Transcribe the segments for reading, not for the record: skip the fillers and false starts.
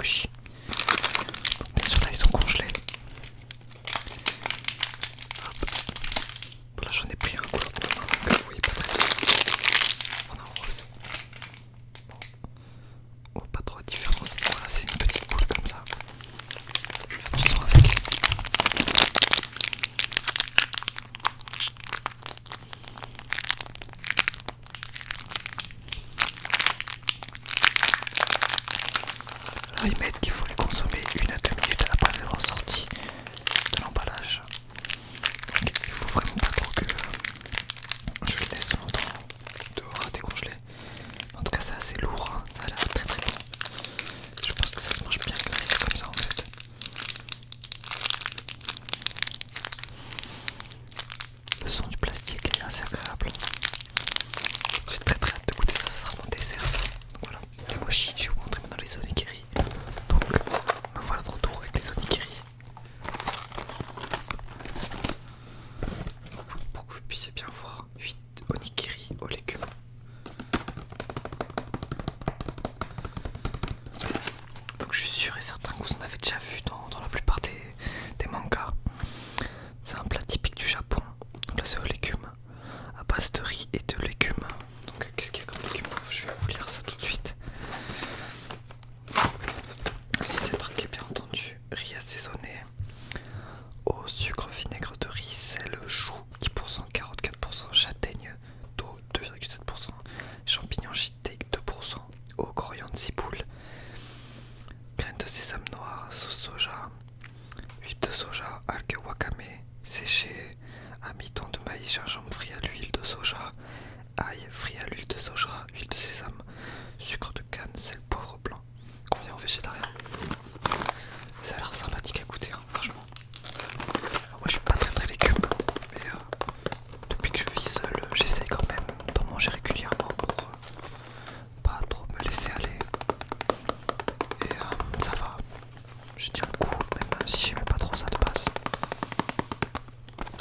mochi. Donc bien sûr là ils sont congelés. Hop. Voilà, j'en ai pris un couleur noir que vous voyez pas très bien. On a en rose. Bon. Oh, pas trop de différence. Voilà, c'est une petite boule comme ça. On sort avec. Là, ils mettent qu'il faut les consommer 1 à 2 minutes après avoir sorti de l'emballage. Donc il faut vraiment pas trop que je les laisse longtemps dehors à décongeler. En tout cas c'est assez lourd, hein. Ça a l'air très très bon. Je pense que ça se mange bien graissé comme ça en fait. Le son du plastique est assez agréable. J'ai très très hâte de goûter ça, ça sera mon dessert ça. Donc voilà, les mochi, je vais vous montrer maintenant les onigiri. Donc me voilà de retour avec les onigiri. Pour que vous puissiez bien voir, 8 onigiri aux légumes. Donc je suis sûr et certain que vous en avez déjà vu dans la plupart des mangas. C'est un plat typique du Japon. Donc là c'est aux légumes, à base de riz et de légumes. Donc qu'est-ce qu'il y a comme légumes? Je vais vous lire ça tout de suite. Ici c'est marqué bien entendu, riz assaisonné au sucre, vinaigre de riz, sel, chou 10%, carotte 4%, châtaigne d'eau 2,7%, champignons steak 2%, eau, coriandre, ciboule, graines de sésame noir, sauce soja, huile de soja, algues wakame séchées, amidon de maïs, gingembre frit à l'huile de soja, ail frit à l'huile de soja, huile de sésame, sucre de canne, sel, poivre blanc. Convient aux végétariens. Ça a l'air sympathique à goûter, hein, franchement. Alors moi je suis pas très très légumes, mais depuis que je vis seul, j'essaye quand même d'en manger régulièrement pour pas trop me laisser aller. Et ça va, je tiens le coup, même si j'aimais pas trop ça de base.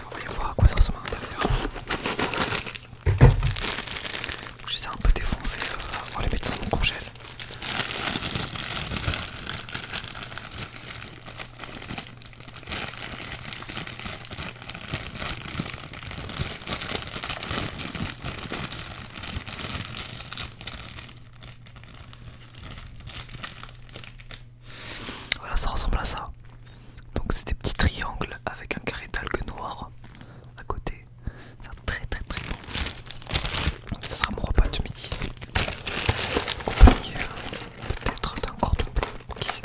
On va voir à quoi ça ressemble à l'intérieur. Donc je les ai un peu défoncés en les mettant dans mon congèle. Voilà, ça ressemble à ça. Donc c'est des petits triangles avec un carré d'algues noires à côté. C'est très très très bon. Ça sera mon repas de midi. Accompagné peut-être d'un cordon bleu, qui sait.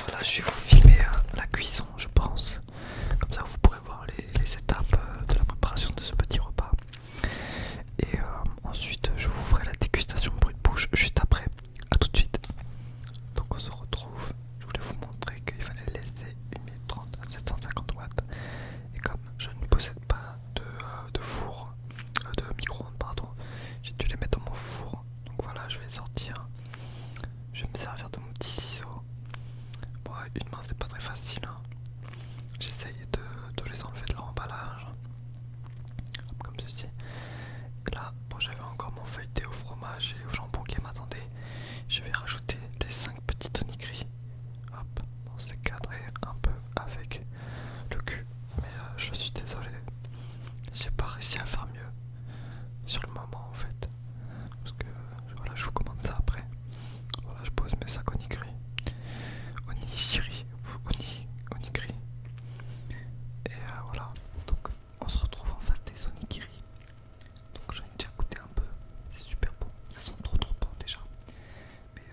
Voilà, je vais vous filmer la cuisson, je pense. Comme ça vous pourrez voir les étapes de la préparation de ce petit repas. Et ensuite je vous ferai la dégustation bruit de bouche juste après. A tout de suite. Donc on se retrouve. Je voulais vous montrer qu'il fallait laisser 1 minute 30 à 750 watts. Et comme je ne possède pas de four, de micro-ondes pardon, j'ai dû les mettre dans mon four. Donc voilà, je vais sortir. Je vais me servir de mon petit ciseau. Bon, une main c'est pas très facile, hein. J'essaye de les enlever de leur emballage. Hop, comme ceci. Et là, bon, j'avais encore mon feuilleté au fromage et au jambon qui m'attendait. Je vais rajouter les 5 petites onigiri. Hop, bon, c'est cadré un peu avec le cul, mais je suis désolé, j'ai pas réussi à faire mieux sur le moment en fait, parce que voilà, je vous commande ça après. Voilà, je pose mes 5 onigiri, onigiri, et voilà. Donc on se retrouve en face des onigiri. Donc j'en ai déjà goûté un peu, c'est super bon, ça sent trop bon déjà, mais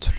Ce